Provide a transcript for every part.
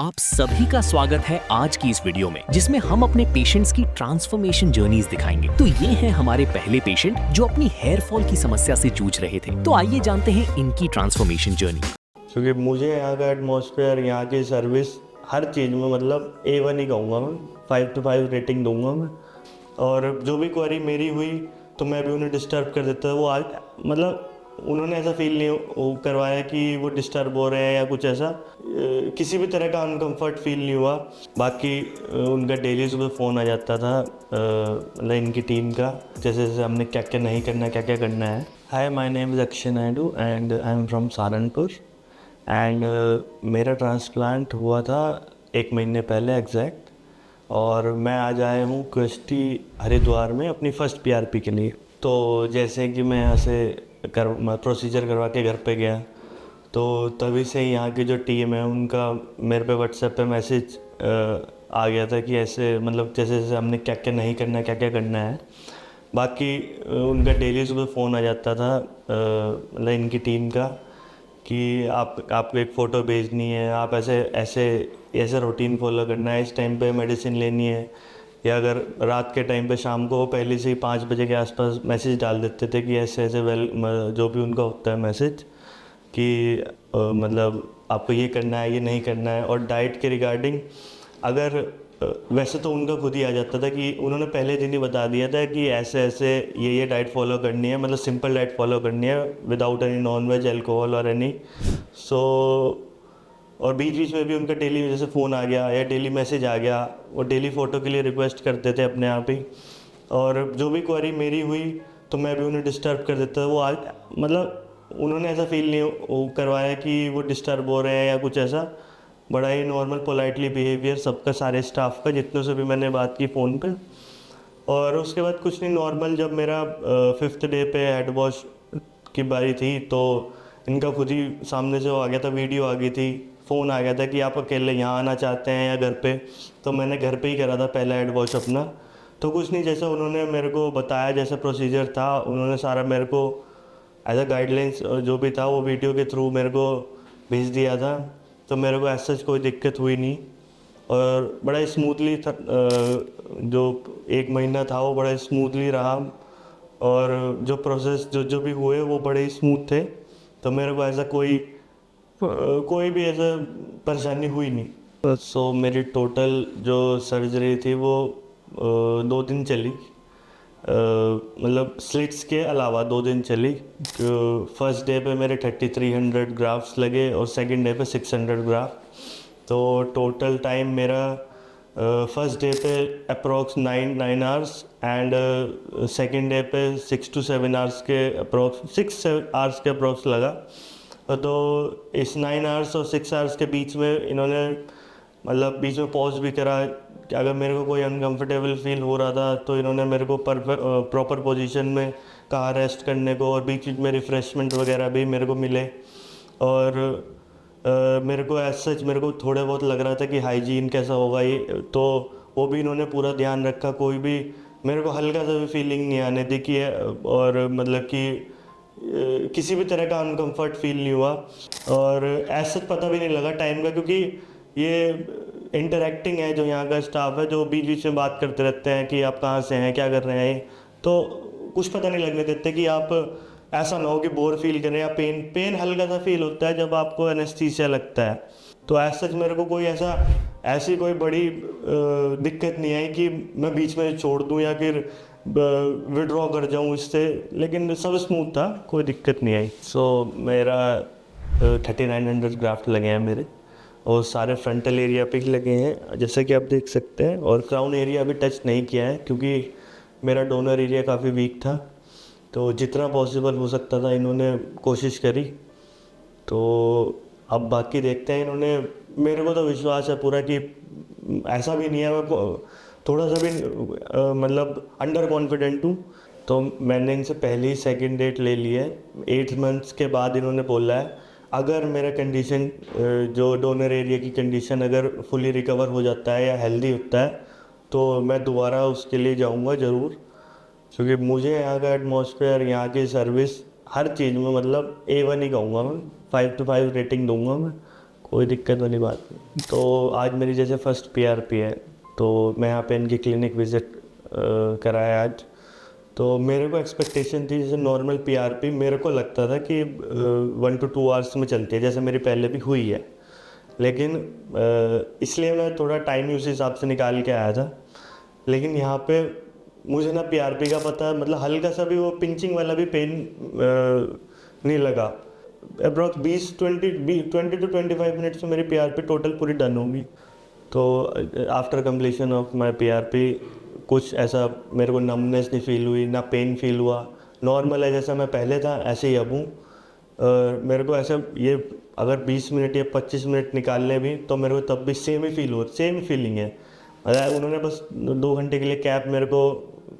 आप सभी का स्वागत है आज की इस वीडियो में, जिसमें हम अपने पेशेंट्स की ट्रांसफॉर्मेशन जर्नीज दिखाएंगे। तो ये हैं हमारे पहले पेशेंट जो अपनी हेयर फॉल की समस्या से जूझ रहे थे। तो आइए जानते हैं इनकी ट्रांसफॉर्मेशन जर्नी। क्योंकि मुझे यहाँ का एटमॉस्फेयर, यहाँ की सर्विस, हर चीज़ में मतलब A1 ही कहूँगा मैं, 5 to 5 रेटिंग दूंगा मैं। और जो भी क्वेरी मेरी हुई तो मैं भी उन्हें डिस्टर्ब कर देता। वो आज मतलब उन्होंने ऐसा फील नहीं करवाया कि वो डिस्टर्ब हो रहे हैं या कुछ ऐसा, किसी भी तरह का अनकंफर्ट फील नहीं हुआ। बाकी उनका डेली सुबह फ़ोन आ जाता था, मतलब इनकी टीम का, जैसे जैसे हमने क्या क्या नहीं करना है, क्या क्या करना है। Hi, my name is Akshay Naidu and I am from Saharanpur and मेरा ट्रांसप्लांट हुआ था 1 महीने पहले एग्जैक्ट। और मैं आज आया हूँ क्वेस्टी हरिद्वार में अपनी फ़र्स्ट PRP के लिए। तो जैसे कि मैं यहाँ से प्रोसीजर करवा के घर पे गया, तो तभी से यहाँ की जो टीम है उनका मेरे पे व्हाट्सएप पे मैसेज आ गया था कि ऐसे मतलब जैसे जैसे हमने क्या क्या नहीं करना है, क्या क्या करना है। बाकी उनका डेली सुबह फ़ोन आ जाता था, मतलब इनकी टीम का, कि आपको एक फ़ोटो भेजनी है, आप ऐसे ऐसे ऐसे रूटीन फॉलो करना है, इस टाइम पे मेडिसिन लेनी है। या अगर रात के टाइम पे शाम को पहले से ही 5 बजे के आसपास मैसेज डाल देते थे कि ऐसे ऐसे जो भी उनका होता है मैसेज, कि मतलब आपको ये करना है, ये नहीं करना है। और डाइट के रिगार्डिंग अगर वैसे तो उनका खुद ही आ जाता था कि उन्होंने पहले दिन ही बता दिया था कि ऐसे ऐसे ये डाइट फॉलो करनी है, मतलब सिंपल डाइट फॉलो करनी है without any non veg, alcohol और एनी। सो और बीच बीच में भी उनका डेली जैसे फ़ोन आ गया या डेली मैसेज आ गया, वो डेली फ़ोटो के लिए रिक्वेस्ट करते थे अपने आप ही। और जो भी क्वेरी मेरी हुई तो मैं भी उन्हें डिस्टर्ब कर देता। वो आज मतलब उन्होंने ऐसा फील नहीं करवाया कि वो डिस्टर्ब हो रहे हैं या कुछ ऐसा। बड़ा ही नॉर्मल पोलाइटली बिहेवियर सबका, सारे स्टाफ का, जितनों से भी मैंने बात की फ़ोन पे। और उसके बाद कुछ नहीं, नॉर्मल जब मेरा 5th डे पे हेड वॉश की बारी थी तो इनका खुद ही सामने से वो आ गया था, वीडियो आ गई थी, फ़ोन आ गया था कि आप अकेले यहाँ आना चाहते हैं या घर पे। तो मैंने घर पे ही करा था पहला हेड वॉश अपना। तो कुछ नहीं, जैसे उन्होंने मेरे को बताया, जैसा प्रोसीजर था उन्होंने सारा मेरे को एज अ गाइडलाइंस जो भी था वो वीडियो के थ्रू मेरे को भेज दिया था। तो मेरे को ऐसा कोई दिक्कत हुई नहीं और बड़ा स्मूथली था। जो 1 महीना था वो बड़ा स्मूथली रहा और जो प्रोसेस जो जो भी हुए वो बड़े ही स्मूथ थे। तो मेरे को ऐसा कोई भी ऐसा परेशानी हुई नहीं। सो मेरी टोटल जो सर्जरी थी वो 2 दिन चली, मतलब स्लिट्स के अलावा 2 दिन चली। फर्स्ट डे पे मेरे 3300 ग्राफ्स लगे और सेकंड डे पे 600 ग्राफ। तो टोटल टाइम मेरा फर्स्ट डे पे approx 9 hours and second day पे 6 to 7 आवर्स के अप्रोक्स, 6 आवर्स के अप्रोक्स लगा। तो इस 9 आवर्स और 6 आवर्स के बीच में इन्होंने मतलब बीच में पॉज भी करा कि अगर मेरे को कोई अनकंफर्टेबल फील हो रहा था तो इन्होंने मेरे को प्रॉपर पोजीशन में कहा रेस्ट करने को, और बीच बीच में रिफ़्रेशमेंट वगैरह भी मेरे को मिले। और मेरे को एज सच मेरे को थोड़े बहुत लग रहा था कि हाइजीन कैसा होगा ये, तो वो भी इन्होंने पूरा ध्यान रखा। कोई भी मेरे को हल्का सा भी फीलिंग नहीं आने दी कि और मतलब कि किसी भी तरह का अनकंफर्ट फील नहीं हुआ। और ऐसा पता भी नहीं लगा टाइम का, क्योंकि ये इंटरेक्टिंग है, जो यहाँ का स्टाफ है जो बीच बीच में बात करते रहते हैं कि आप कहाँ से हैं, क्या कर रहे हैं। तो कुछ पता नहीं लगने देते कि आप ऐसा ना हो कि बोर फील करें या पेन हल्का सा फील होता है जब आपको एनेस्थीसिया लगता है। तो ऐसा मेरे को कोई ऐसी कोई बड़ी दिक्कत नहीं आई कि मैं बीच में छोड़ दूं या फिर विड्रॉ कर जाऊं इससे, लेकिन सब स्मूथ था, कोई दिक्कत नहीं आई। सो मेरा 3900 ग्राफ्ट लगे हैं मेरे, और सारे फ्रंटल एरिया पे ही लगे हैं जैसे कि आप देख सकते हैं। और क्राउन एरिया अभी टच नहीं किया है क्योंकि मेरा डोनर एरिया काफ़ी वीक था। तो जितना पॉसिबल हो सकता था इन्होंने कोशिश करी। तो अब बाकी देखते हैं। इन्होंने, मेरे को तो विश्वास है पूरा कि ऐसा भी नहीं है मैं थोड़ा सा भी मतलब अंडर कॉन्फिडेंट हूँ। तो मैंने इनसे पहले ही सेकंड डेट ले ली है। 8 मंथ्स के बाद इन्होंने बोला है अगर मेरा कंडीशन, जो डोनर एरिया की कंडीशन अगर फुली रिकवर हो जाता है या हेल्दी होता है तो मैं दोबारा उसके लिए जाऊंगा ज़रूर। क्योंकि मुझे यहाँ का एटमॉस्फेयर, यहाँ की सर्विस, हर चीज़ में मतलब A1 ही कहूँगा मैं, 5 to 5 रेटिंग दूंगा मैं। कोई दिक्कत वाली बात नहीं। तो आज मेरी जैसे फर्स्ट पीआरपी है, तो मैं यहाँ पे इनकी क्लिनिक विज़िट कराया आज। तो मेरे को एक्सपेक्टेशन थी, जैसे नॉर्मल पीआरपी मेरे को लगता था कि 1 to 2 आवर्स में चलती है, जैसे मेरी पहले भी हुई है। लेकिन इसलिए मैं थोड़ा टाइम उस हिसाब से निकाल के आया था। लेकिन यहाँ पे मुझे ना पीआरपी का पता, मतलब हल्का सा भी वो पिंचिंग वाला भी पेन नहीं लगा। अप्रॉक्स 20 to 25 मिनट्स में मेरी पीआरपी टोटल पूरी डन होगी। तो after completion of my PRP कुछ ऐसा मेरे को नमनेस नहीं फील हुई, ना पेन फील हुआ। नॉर्मल है, जैसा मैं पहले था ऐसे ही अब हूँ। मेरे को ऐसा ये अगर 20 मिनट या 25 मिनट निकालने भी तो मेरे को तब भी सेम फीलिंग है। मतलब उन्होंने बस 2 घंटे के लिए कैप मेरे को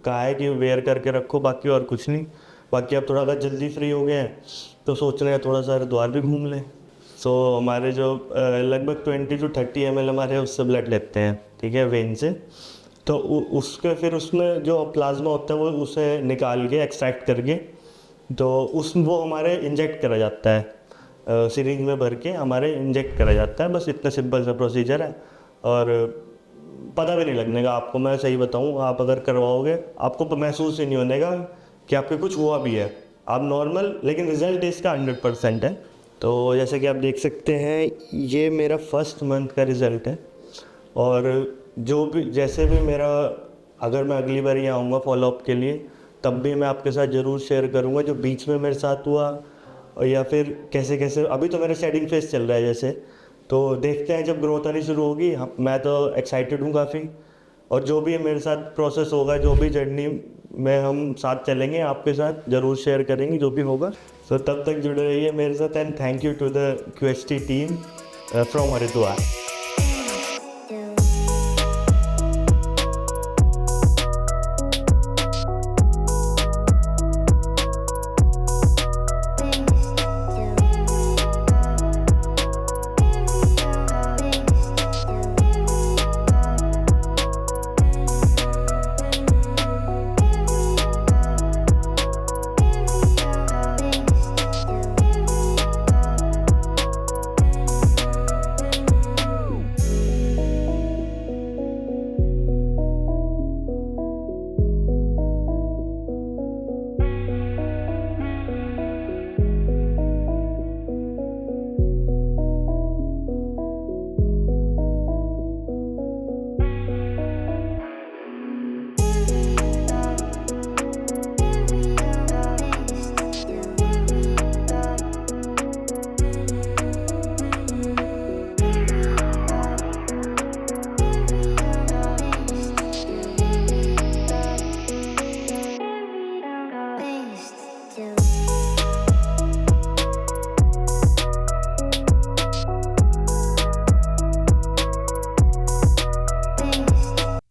कहा है कि वेयर करके रखो, बाकी और कुछ नहीं। बाकी अब थोड़ा अगर जल्दी फ्री हो गए हैं तो सोच रहे हैं थोड़ा सा हरिद्वार भी घूम लें। सो हमारे जो लगभग 20 to 30 ml हमारे उससे ब्लड लेते हैं, ठीक है, वेन से। तो उसके फिर उसमें जो प्लाज्मा होता है वो उसे निकाल के एक्सट्रैक्ट करके तो वो हमारे इंजेक्ट करा जाता है, सिरिंज में भर के हमारे इंजेक्ट करा जाता है। बस इतना सिंपल सा प्रोसीजर है और पता भी नहीं लगने का आपको। मैं सही बताऊं, आप अगर करवाओगे आपको महसूस ही नहीं होने का कि आपके कुछ हुआ भी है। आप नॉर्मल, लेकिन रिजल्ट इसका 100% है। तो जैसे कि आप देख सकते हैं ये मेरा फर्स्ट मंथ का रिज़ल्ट है। और जो भी जैसे भी मेरा, अगर मैं अगली बार यहाँ आऊँगा फॉलोअप के लिए, तब भी मैं आपके साथ ज़रूर शेयर करूँगा जो बीच में मेरे साथ हुआ, और या फिर कैसे कैसे। अभी तो मेरा शेडिंग फेस चल रहा है जैसे, तो देखते हैं जब ग्रोथ आनी शुरू होगी। मैं तो एक्साइटेड हूँ काफ़ी, और जो भी मेरे साथ प्रोसेस होगा, जो भी जर्नी में हम साथ चलेंगे, आपके साथ ज़रूर शेयर करेंगे जो भी होगा। तो तब तक जुड़े रहिए मेरे साथ, and thank you to the QST team from Haridwar.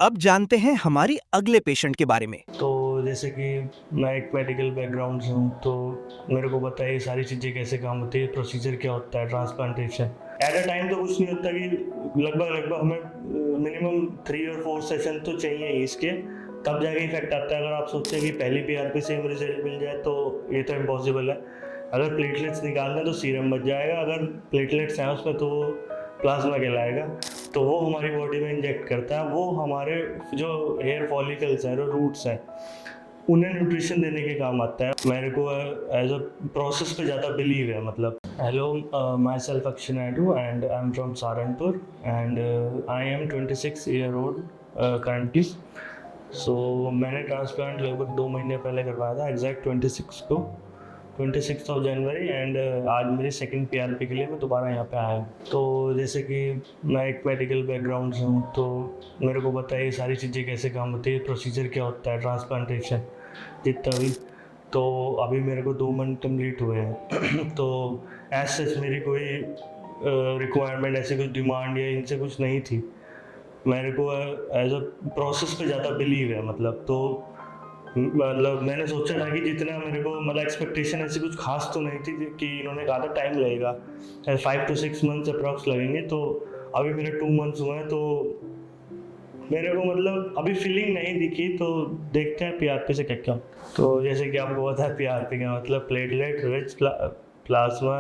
अब जानते हैं हमारी अगले पेशेंट के बारे में। तो जैसे कि मैं एक मेडिकल बैकग्राउंड से हूँ, तो मेरे को पता है ये सारी चीज़ें कैसे काम होती है, प्रोसीजर क्या होता है ट्रांसप्लांटेशन। एट अ टाइम तो कुछ नहीं होता कि लगभग हमें मिनिमम 3 और 4 सेशन तो चाहिए ही इसके, तब जाके इफेक्ट आता है। अगर आप सोचें कि पहली पीआरपी से रिजल्ट मिल जाए तो ये तो इम्पॉसिबल है। अगर प्लेटलेट्स निकालना तो सीरम बच जाएगा, अगर प्लेटलेट्स हैं उसमें तो वो प्लाज्मा कहलाएगा। तो वो हमारी बॉडी में इंजेक्ट करता है, वो हमारे जो हेयर फॉलिकल्स हैं, जो रूट्स हैं, उन्हें न्यूट्रिशन देने के काम आता है। मेरे को एज अ प्रोसेस पे ज़्यादा बिलीव है। मतलब hello, myself Akshay Naidu and I am from Saharanpur and I am 26 year old currently. So मैंने ट्रांसप्लांट लगभग 2 महीने पहले करवाया था, एग्जैक्ट 26 जनवरी, एंड आज मेरी सेकंड पीआरपी के लिए मैं दोबारा यहाँ पे आया हूँ। तो जैसे कि मैं एक मेडिकल बैकग्राउंड से हूँ, तो मेरे को पता है ये सारी चीज़ें कैसे काम होती है, प्रोसीजर क्या होता है ट्रांसप्लांटेशन जितना भी। तो अभी मेरे को 2 मंथ कम्प्लीट हुए हैं। तो एज सच मेरी कोई रिक्वायरमेंट, ऐसी कुछ डिमांड या इनसे कुछ नहीं थी। मेरे को एज अ प्रोसेस पे ज़्यादा बिलीव है। मतलब मैंने सोचा था कि जितना मेरे को, मतलब एक्सपेक्टेशन ऐसी कुछ खास तो नहीं थी कि इन्होंने कहा था टाइम लगेगा, 5 to 6 मंथ्स अप्रॉक्स लगेंगे। तो अभी मेरे 2 मंथ्स हुए हैं, तो मेरे को मतलब अभी फीलिंग नहीं दिखी। तो देखते हैं पीआरपी से क्या क्या। तो जैसे कि आपको पता है पीआरपी का मतलब प्लेटलेट रिच प्लाज्मा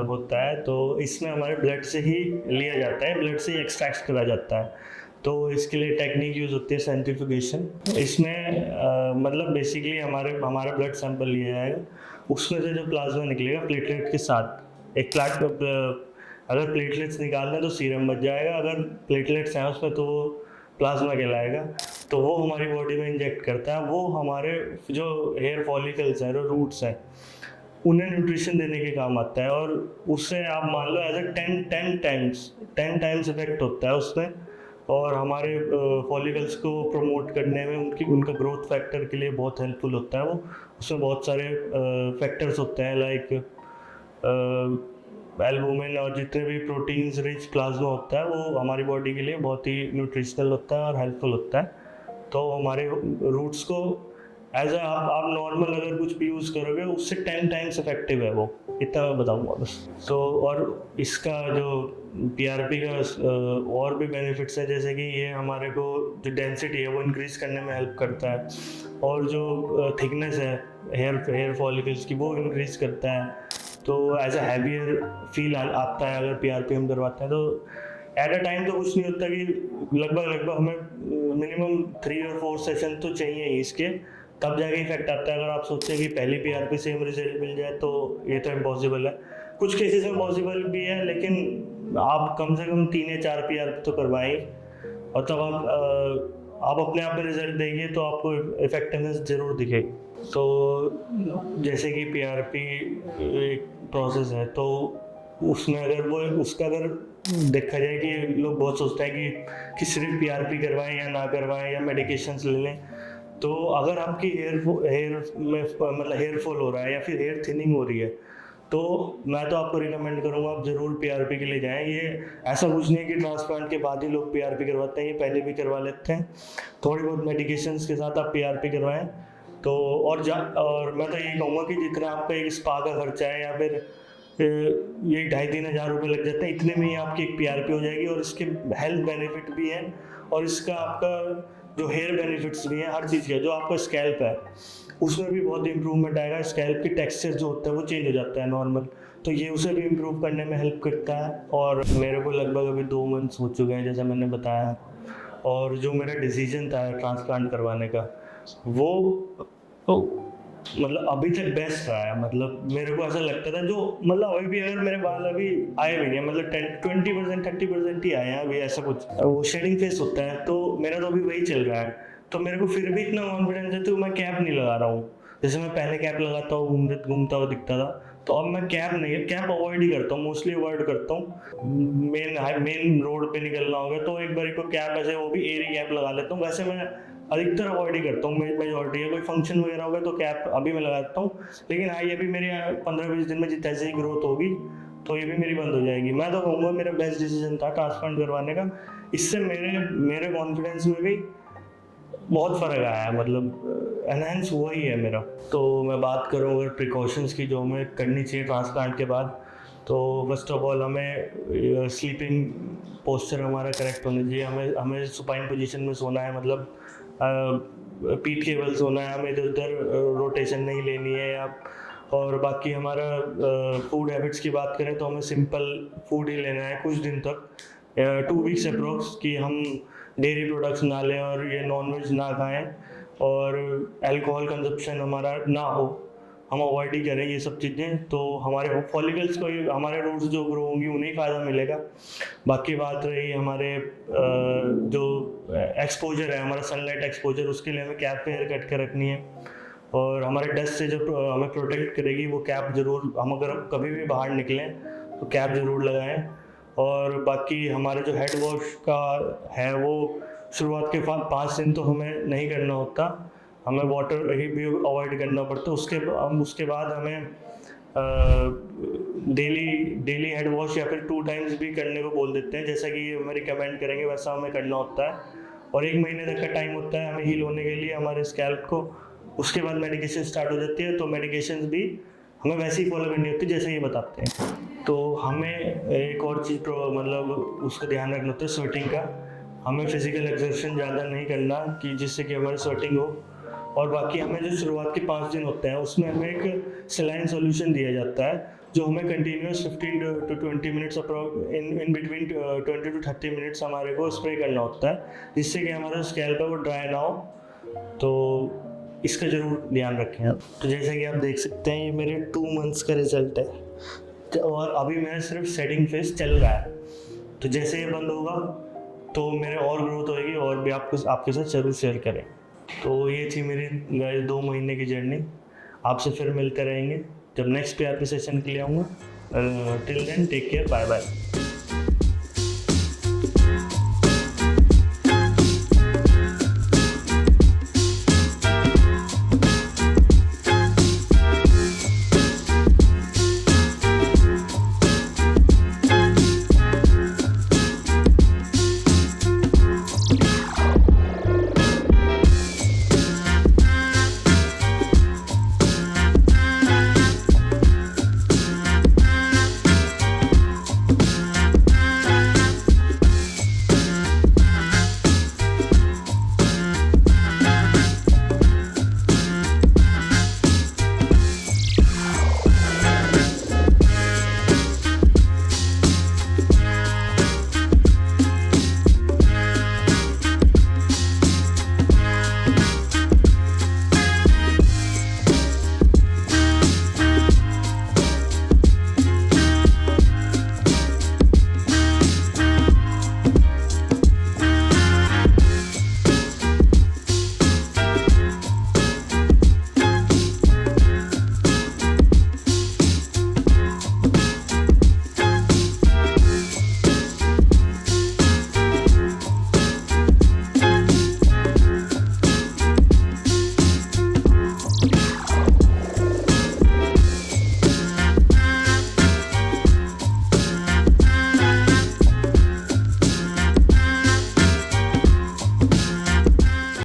होता है, तो इसमें हमारे ब्लड से ही लिया जाता है, ब्लड से ही एक्सट्रैक्ट करा जाता है। तो इसके लिए टेक्निक यूज़ होती है सेंट्रीफ्यूगेशन। इसमें मतलब बेसिकली हमारा ब्लड सैंपल लिया जाएगा, उसमें से जो प्लाज्मा निकलेगा प्लेटलेट के साथ, एक अगर प्लेटलेट्स निकालना तो सीरम बच जाएगा, अगर प्लेटलेट्स हैं उसमें तो वो प्लाज्मा कहलाएगा। तो वो हमारी बॉडी में इंजेक्ट करता है, वो हमारे जो हेयर फॉलिकल्स हैं, जो रूट्स हैं, उन्हें न्यूट्रिशन देने के काम आता है। और उससे आप मान लो एज ए 10 टाइम्स इफेक्ट होता है उसमें, और हमारे फॉलिकल्स को प्रमोट करने में उनका ग्रोथ फैक्टर के लिए बहुत हेल्पफुल होता है। वो उसमें बहुत सारे फैक्टर्स होते हैं, लाइक एल्बुमिन और जितने भी प्रोटीन्स रिच प्लाज्मा होता है वो हमारी बॉडी के लिए बहुत ही न्यूट्रिशनल होता है और हेल्पफुल होता है। तो हमारे रूट्स को एज आप नॉर्मल अगर कुछ भी यूज़ करोगे उससे 10 टाइम्स इफेक्टिव है वो, इतना मैं बताऊँगा बस। तो और इसका जो PRP का और भी बेनिफिट्स है, जैसे कि ये हमारे को जो डेंसिटी है वो इंक्रीज़ करने में हेल्प करता है, और जो थिकनेस है हेयर फॉलिकल्स की वो इंक्रीज़ करता है। तो एज अ हैवियर फील आता है अगर PRP हम करवाते हैं। तो एट अ टाइम तो कुछ नहीं होता कि लगभग हमें मिनिमम 3 और 4 सेशन तो चाहिए ही इसके, तब जाके इफेक्ट आता है। अगर आप सोचते हैं कि पहली PRP से हमें रिजल्ट मिल जाए तो ये तो इम्पॉसिबल है। कुछ केसेस में पॉसिबल भी है, लेकिन आप कम से कम 3 या 4 PRP तो करवाएं, और तब आप अपने आप में रिजल्ट देंगे तो आपको इफेक्टिवनेस ज़रूर दिखेगी। तो जैसे कि PRP एक प्रोसेस है, तो उसमें अगर देखा जाए कि लोग बहुत सोचते हैं कि सिर्फ PRP करवाएं या ना करवाएं या मेडिकेशंस ले लें। तो अगर आपकी हेयर में मतलब हेयर फॉल हो रहा है या फिर हेयर थिनिंग हो रही है, तो मैं तो आपको रिकमेंड करूँगा आप ज़रूर PRP के लिए जाएं। ये ऐसा कुछ नहीं है कि ट्रांसप्लांट के बाद ही लोग PRP करवाते हैं, ये पहले भी करवा लेते हैं। थोड़ी बहुत मेडिकेशंस के साथ आप PRP करवाएं। तो और मैं तो यही कहूँगा कि जितना आपका एक स्पा का खर्चा है या फिर ये 2,500-3 हज़ार रुपये लग जाते हैं, इतने में ही आपकी एक PRP हो जाएगी। और इसके हेल्थ बेनिफिट भी हैं, और इसका आपका जो हेयर बेनिफिट्स भी हैं, हर चीज़ का। जो आपका स्कैल्प है उसमें भी बहुत इम्प्रूवमेंट आएगा, स्कैल्प की टेक्सचर जो होता है वो चेंज हो जाता है नॉर्मल, तो ये उसे भी इम्प्रूव करने में हेल्प करता है। और मेरे को लगभग अभी 2 मंथ्स हो चुके हैं जैसा मैंने बताया, और जो मेरा डिसीजन था ट्रांसप्लांट करवाने का वो मतलब अभी तक बेस्ट रहा है। मतलब मेरे को ऐसा लगता था जो मतलब अभी भी अगर मेरे बाल अभी आए भी नहीं, मतलब 20% 30% ही आए हैं अभी, ऐसा कुछ वो शेडिंग फेस होता है, तो मेरा तो अभी वही चल रहा है। तो मेरे को फिर भी इतना कॉन्फिडेंस है, तो मैं कैप नहीं लगा रहा हूँ। जैसे मैं पहले कैप लगाता हूँ, घूमता हुआ दिखता था, तो अब मैं कैप अवॉइड ही करता हूँ, मोस्टली अवॉइड करता हूँ। मेन रोड पे निकलना होगा तो एक बार को कैप ऐसे वो भी एयरी कैप लगा लेता हूँ। वैसे मैं अधिकतर अवॉइड ही करता हूँ, मेजॉरिटी है। कोई फंक्शन वगैरह होगा तो कैप अभी मैं लगाता हूँ, लेकिन हाँ ये भी मेरी 15-20 दिन में जैसे ही ग्रोथ होगी तो ये भी मेरी बंद हो जाएगी। मैं तो कहूँगा मेरा बेस्ट डिसीजन था ट्रांसप्लांट करवाने का। इससे मेरे कॉन्फिडेंस में भी बहुत फ़र्क आया है, मतलब एनहेंस हुआ ही है मेरा। तो मैं बात करूँ अगर प्रिकॉशंस की जो हमें करनी चाहिए ट्रांसप्लांट के बाद, तो फर्स्ट ऑफ ऑल हमें स्लीपिंग पोस्चर हमारा करेक्ट होना चाहिए। हमें सुपाइन पोजीशन में सोना है, मतलब पीठ के बल सोना है, हमें इधर उधर रोटेशन नहीं लेनी है। और बाकी हमारा फूड हैबिट्स की बात करें तो हमें सिंपल फूड ही लेना है कुछ दिन तक, 2 वीक्स अप्रोक्स, कि हम डेयरी प्रोडक्ट्स ना लें और ये नॉनवेज ना खाएं, और अल्कोहल कंजप्शन हमारा ना हो, हम अवॉइड ही करें ये सब चीज़ें। तो हमारे फॉलिकल्स को, हमारे रूट्स जो ग्रो होंगी उन्हें फ़ायदा मिलेगा। बाकी बात रही हमारे जो एक्सपोजर है, हमारा सनलाइट एक्सपोजर, उसके लिए हमें कैप पे हेयर कट के रखनी है। और हमारे डस्ट से जो हमें प्रोटेक्ट करेगी वो कैप ज़रूर, हम अगर कभी भी बाहर निकलें तो कैप ज़रूर लगाएं। और बाकी हमारे जो हेड वॉश का है वो शुरुआत के 5 दिन तो हमें नहीं करना होता, हमें वाटर ही भी अवॉइड करना पड़ता है। उसके बाद हमें डेली हेड वॉश या फिर 2 टाइम्स भी करने को बोल देते हैं, जैसा कि हमें रिकमेंड करेंगे वैसा हमें करना होता है। और 1 महीने तक का टाइम होता है हमें हील होने के लिए हमारे स्कैल्प को। उसके बाद मेडिकेशन स्टार्ट हो जाती है, तो मेडिकेशन भी हमें वैसे ही फॉलो करनी होती है जैसे ये बताते हैं। तो हमें एक और चीज़ मतलब उसका ध्यान रखना होता है स्वेटिंग का। हमें फिजिकल एक्सर्शन ज़्यादा नहीं करना कि जिससे कि हमारी स्वेटिंग हो। और बाकी हमें जो शुरुआत के 5 दिन होते हैं उसमें हमें एक सलाइन सॉल्यूशन दिया जाता है जो हमें continuous 15 to 20 minutes in between 20 to 30 minutes हमारे को स्प्रे करना होता है, जिससे कि हमारा स्कैल्प है वो ड्राई ना हो। तो इसका ज़रूर ध्यान रखें आप। तो जैसे कि आप देख सकते हैं ये मेरे 2 मंथ्स का रिजल्ट है और अभी मेरा सिर्फ सेटिंग फेज चल रहा है। तो जैसे ये बंद होगा तो मेरे और ग्रोथ होएगी और भी आपके साथ जरूर शेयर करें। तो ये थी मेरी गाइस 2 महीने की जर्नी। आपसे फिर मिलते रहेंगे जब नेक्स्ट PRP सेशन के लिए आऊँगा। Till then take care, bye bye.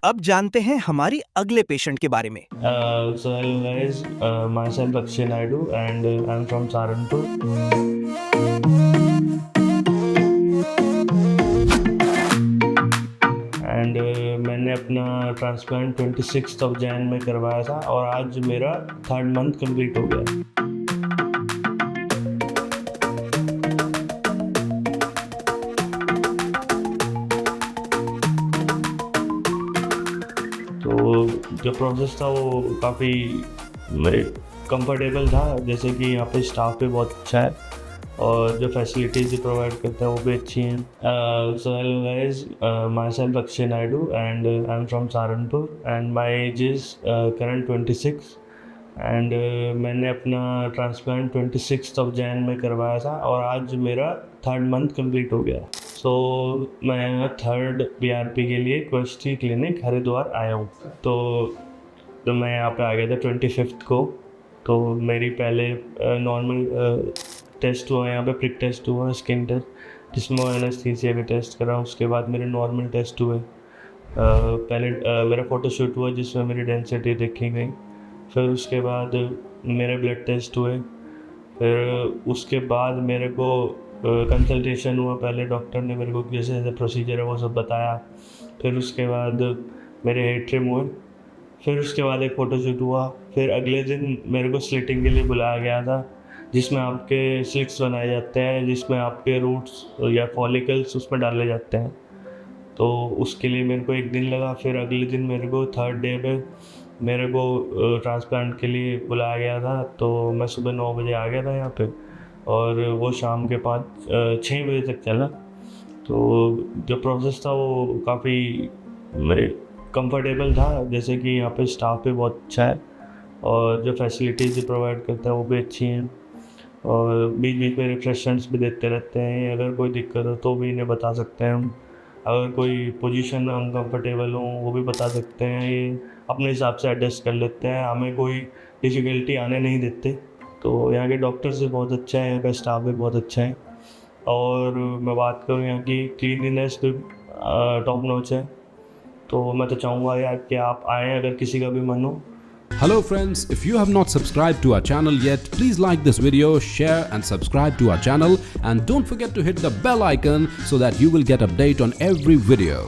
अब जानते हैं हमारी अगले पेशेंट के बारे में। So hello guys, myself Akshay Naidu and I'm from Saharanpur. And मैंने अपना ट्रांसप्लांट 26 Jan में करवाया था और आज मेरा 3rd month कंप्लीट हो गया। तो जो प्रोसेस था वो काफ़ी कंफर्टेबल था, जैसे कि यहाँ पे स्टाफ भी बहुत अच्छा है और जो फैसिलिटीज़ प्रोवाइड करते हैं वो भी अच्छी हैं। So hello guys, my self Akshay Naidu and I am from Saharanpur and my age is current 26 and मैंने अपना ट्रांसप्लांट 26 Jan में करवाया था और आज मेरा 3rd month कंप्लीट हो गया। सो मैं 3rd PRP के लिए क्वेस्टी क्लिनिक हरिद्वार आया हूँ। तो मैं यहाँ पे आ गया था 25 को। तो मेरी पहले नॉर्मल टेस्ट हुआ, यहाँ पे प्रिक टेस्ट हुआ, स्किन टेस्ट जिसमें एनेस्थीसिया का टेस्ट करा। उसके बाद मेरे नॉर्मल टेस्ट हुए। पहले मेरा फ़ोटोशूट हुआ जिसमें मेरी डेंसिटी देखी गई। फिर उसके बाद मेरे ब्लड टेस्ट हुए। फिर उसके बाद मेरे को कंसल्टेशन हुआ। पहले डॉक्टर ने मेरे को जैसे जैसे प्रोसीजर है वो सब बताया। फिर उसके बाद मेरे हेयर ट्रिम हुए। फिर उसके बाद एक फ़ोटोशूट हुआ। फिर अगले दिन मेरे को स्लिटिंग के लिए बुलाया गया था, जिसमें आपके स्लिट्स बनाए जाते हैं, जिसमें आपके रूट्स या फॉलिकल्स उसमें डाले जाते हैं। तो उसके लिए मेरे को 1 दिन लगा। फिर अगले दिन मेरे को 3rd डे पे मेरे को ट्रांसप्लांट के लिए बुलाया गया था। तो मैं सुबह 9 बजे आ गया था यहाँ पे और वो शाम के 6 बजे तक चला। तो जो प्रोसेस था वो काफ़ी कंफर्टेबल था, जैसे कि यहाँ पे स्टाफ भी बहुत अच्छा है और जो फैसिलिटीज़ प्रोवाइड करता है वो भी अच्छी हैं और बीच बीच में रिफ्रेशमेंट्स भी देते रहते हैं। अगर कोई दिक्कत हो तो भी इन्हें बता सकते हैं हम। अगर कोई पोजीशन अनकंफर्टेबल हो वो भी बता सकते हैं। ये अपने हिसाब से एडजस्ट कर लेते हैं, हमें कोई डिफ़िकल्टी आने नहीं देते। तो यहाँ के डॉक्टर्स भी बहुत अच्छा है, यहाँ का स्टाफ भी बहुत अच्छा है और मैं बात करूँ यहाँ की क्लीनिनेस भी टॉप नॉच है। तो मैं तो चाहूँगा यार कि आप आएँ अगर किसी का भी मन हो। Hello friends, if you have not subscribed to our channel yet, please like this video, share and subscribe to our channel and don't forget to hit the bell icon so that you will get update on every video.